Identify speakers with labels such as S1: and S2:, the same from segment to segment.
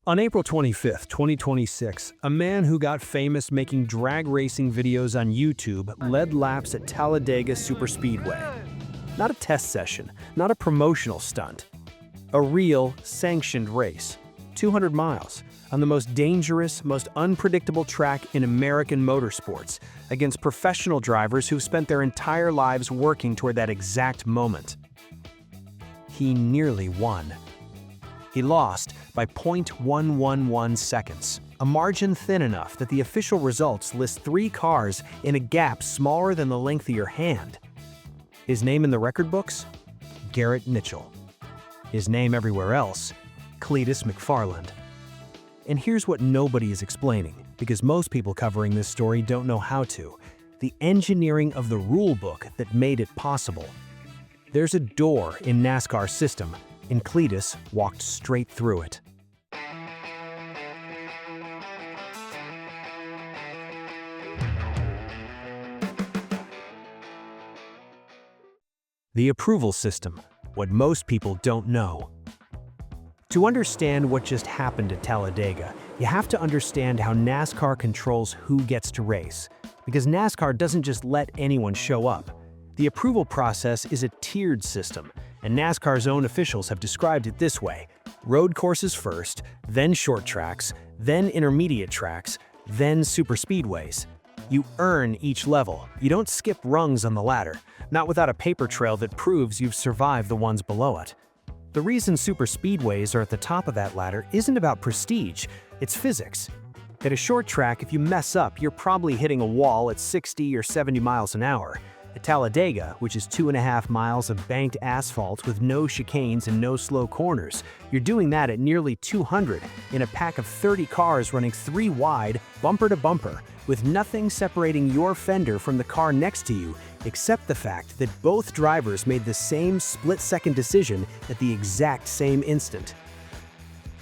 S1: On April 25, 2026, a man who got famous making drag racing videos on YouTube led laps at Talladega Superspeedway. Not a test session, not a promotional stunt. A real, sanctioned race. 200 miles, on the most dangerous, most unpredictable track in American motorsports, against professional drivers who've spent their entire lives working toward that exact moment. He nearly won. He lost by 0.111 seconds, a margin thin enough that the official results list 3 cars in a gap smaller than the length of your hand. His name in the record books? Garrett Mitchell. His name everywhere else? Cleetus McFarland. And here's what nobody is explaining, because most people covering this story don't know how to: the engineering of the rulebook that made it possible. There's a door in NASCAR's system, and Cleetus walked straight through it. The approval system, what most people don't know. To understand what just happened at Talladega, you have to understand how NASCAR controls who gets to race, because NASCAR doesn't just let anyone show up. The approval process is a tiered system, and NASCAR's own officials have described it this way: road courses first, then short tracks, then intermediate tracks, then superspeedways. You earn each level. You don't skip rungs on the ladder, not without a paper trail that proves you've survived the ones below it. The reason superspeedways are at the top of that ladder isn't about prestige, it's physics. At a short track, if you mess up, you're probably hitting a wall at 60 or 70 miles an hour. At Talladega, which is 2.5 miles of banked asphalt with no chicanes and no slow corners, you're doing that at nearly 200 in a pack of 30 cars running 3 wide, bumper to bumper, with nothing separating your fender from the car next to you, except the fact that both drivers made the same split-second decision at the exact same instant.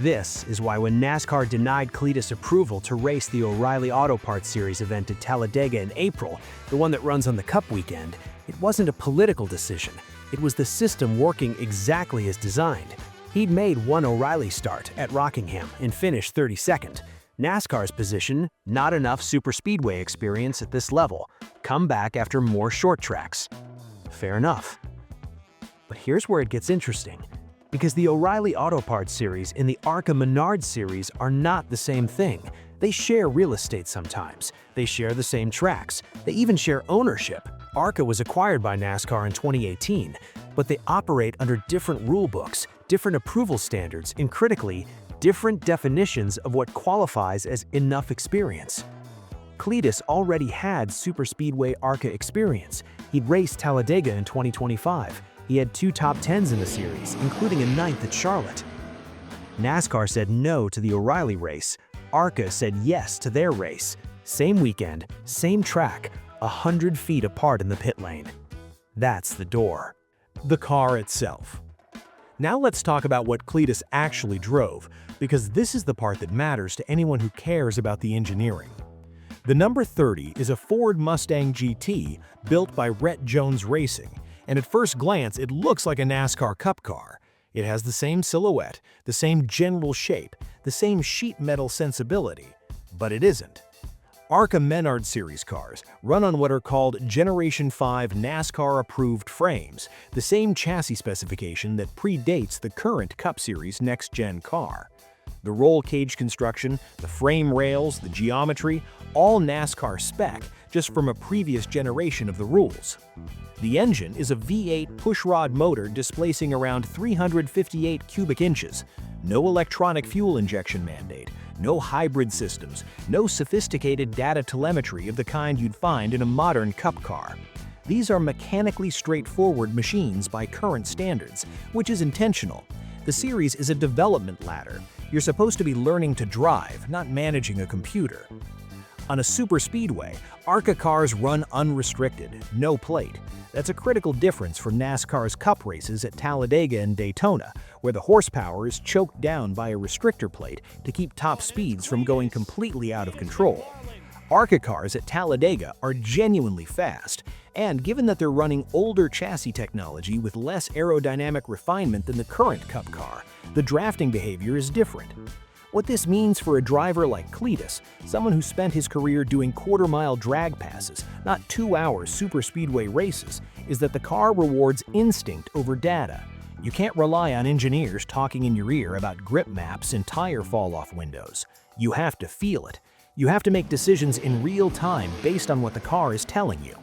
S1: This is why when NASCAR denied Cleetus approval to race the O'Reilly Auto Parts Series event at Talladega in April, the one that runs on the Cup weekend, it wasn't a political decision. It was the system working exactly as designed. He'd made one O'Reilly start at Rockingham and finished 32nd. NASCAR's position: not enough superspeedway experience at this level. Come back after more short tracks. Fair enough. But here's where it gets interesting. Because the O'Reilly Auto Parts Series and the ARCA Menards Series are not the same thing. They share real estate sometimes. They share the same tracks. They even share ownership. ARCA was acquired by NASCAR in 2018, but they operate under different rule books, different approval standards, and critically, different definitions of what qualifies as enough experience. Cleetus already had superspeedway ARCA experience. He'd raced Talladega in 2025. He had 2 top 10s in the series, including a 9th at Charlotte. NASCAR said no to the O'Reilly race. ARCA said yes to their race. Same weekend, same track, 100 feet apart in the pit lane. That's the door. The car itself. Now let's talk about what Cleetus actually drove, because this is the part that matters to anyone who cares about the engineering. The number 30 is a Ford Mustang GT built by Rette Racing, and at first glance it looks like a NASCAR Cup car. It has the same silhouette, the same general shape, the same sheet metal sensibility, but it isn't. ARCA Menards Series cars run on what are called Generation 5 NASCAR-approved frames, the same chassis specification that predates the current Cup Series next-gen car. The roll cage construction, the frame rails, the geometry, all NASCAR spec, just from a previous generation of the rules. The engine is a V8 pushrod motor displacing around 358 cubic inches. No electronic fuel injection mandate, no hybrid systems, no sophisticated data telemetry of the kind you'd find in a modern Cup car. These are mechanically straightforward machines by current standards, which is intentional. The series is a development ladder. You're supposed to be learning to drive, not managing a computer. On a superspeedway, ARCA cars run unrestricted, no plate. That's a critical difference from NASCAR's Cup races at Talladega and Daytona, where the horsepower is choked down by a restrictor plate to keep top speeds from going completely out of control. ARCA cars at Talladega are genuinely fast, and given that they're running older chassis technology with less aerodynamic refinement than the current Cup car, the drafting behavior is different. What this means for a driver like Cleetus, someone who spent his career doing quarter-mile drag passes, not 2-hour superspeedway races, is that the car rewards instinct over data. You can't rely on engineers talking in your ear about grip maps and tire fall-off windows. You have to feel it. You have to make decisions in real time based on what the car is telling you.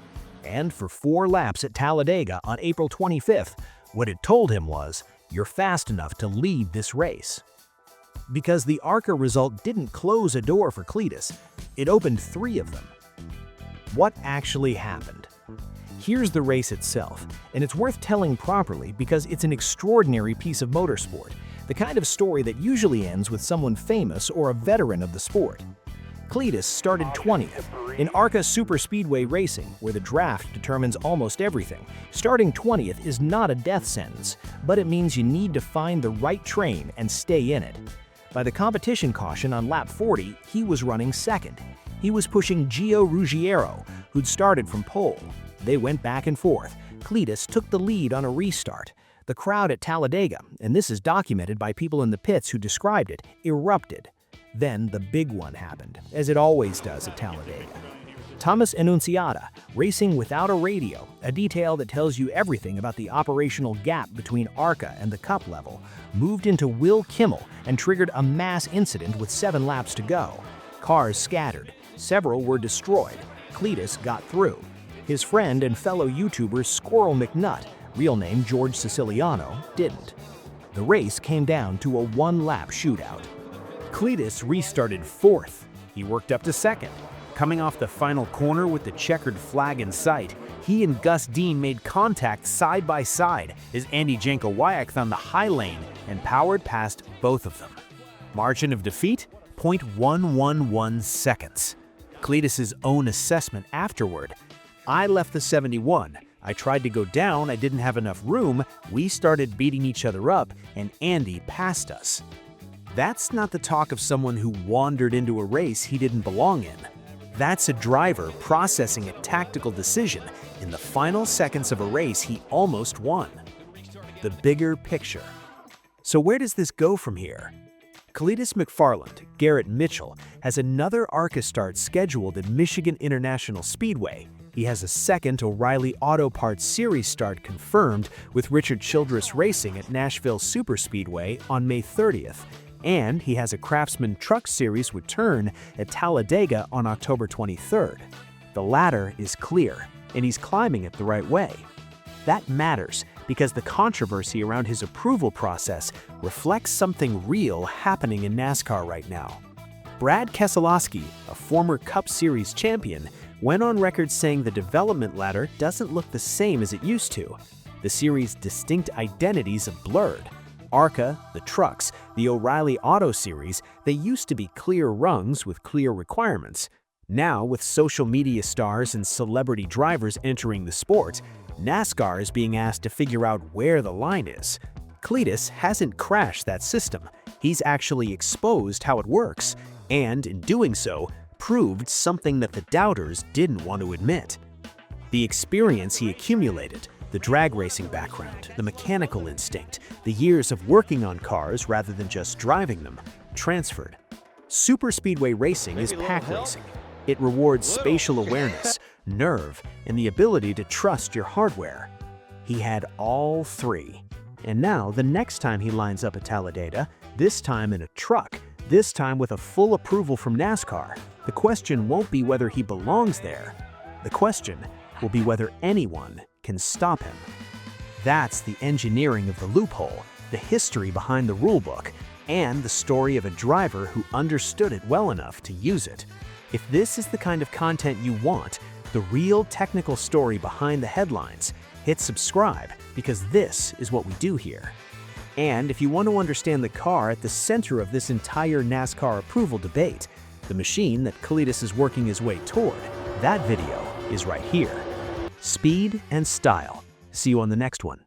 S1: And for 4 laps at Talladega on April 25th, what it told him was, you're fast enough to lead this race. Because the ARCA result didn't close a door for Cleetus, it opened 3 of them. What actually happened? Here's the race itself, and it's worth telling properly because it's an extraordinary piece of motorsport, the kind of story that usually ends with someone famous or a veteran of the sport. Cleetus started 20th. In ARCA Superspeedway racing, where the draft determines almost everything, starting 20th is not a death sentence, but it means you need to find the right train and stay in it. By the competition caution on lap 40, he was running second. He was pushing Gio Ruggiero, who'd started from pole. They went back and forth. Cleetus took the lead on a restart. The crowd at Talladega, and this is documented by people in the pits who described it, erupted. Then the big one happened, as it always does at Talladega. Thomas Annunziata, racing without a radio, a detail that tells you everything about the operational gap between ARCA and the Cup level, moved into Will Kimmel and triggered a mass incident with 7 laps to go. Cars scattered. Several were destroyed. Cleetus got through. His friend and fellow YouTuber Squirrel McNutt, real name George Siciliano, didn't. The race came down to a 1-lap shootout. Cleetus restarted 4th. He worked up to 2nd. Coming off the final corner with the checkered flag in sight, he and Gus Dean made contact side by side as Andy Jankowiak found the high lane and powered past both of them. Margin of defeat? 0.111 seconds. Cleetus's own assessment afterward: I left the 71. I tried to go down, I didn't have enough room, we started beating each other up, and Andy passed us. That's not the talk of someone who wandered into a race he didn't belong in. That's a driver processing a tactical decision in the final seconds of a race he almost won. The bigger picture. So where does this go from here? Cleetus McFarland, Garrett Mitchell, has another ARCA start scheduled at Michigan International Speedway. He has a second O'Reilly Auto Parts Series start confirmed with Richard Childress Racing at Nashville Superspeedway on May 30th. And he has a Craftsman Truck Series return at Talladega on October 23rd. The latter is clear, and he's climbing it the right way. That matters because the controversy around his approval process reflects something real happening in NASCAR right now. Brad Keselowski, a former Cup Series champion, went on record saying the development ladder doesn't look the same as it used to. The series' distinct identities have blurred. ARCA, the trucks, the O'Reilly Auto Series, they used to be clear rungs with clear requirements. Now, with social media stars and celebrity drivers entering the sport, NASCAR is being asked to figure out where the line is. Cleetus hasn't crashed that system. He's actually exposed how it works, and in doing so, proved something that the doubters didn't want to admit. The experience he accumulated, the drag racing background, the mechanical instinct, the years of working on cars rather than just driving them, transferred. Superspeedway racing is pack racing. It rewards spatial awareness, nerve, and the ability to trust your hardware. He had all 3. And now, the next time he lines up at Talladega, this time in a truck, this time with a full approval from NASCAR, the question won't be whether he belongs there. The question will be whether anyone can stop him. That's the engineering of the loophole, the history behind the rulebook, and the story of a driver who understood it well enough to use it. If this is the kind of content you want, the real technical story behind the headlines, hit subscribe because this is what we do here. And if you want to understand the car at the center of this entire NASCAR approval debate, the machine that Cleetus is working his way toward, that video is right here. Speed and style. See you on the next one.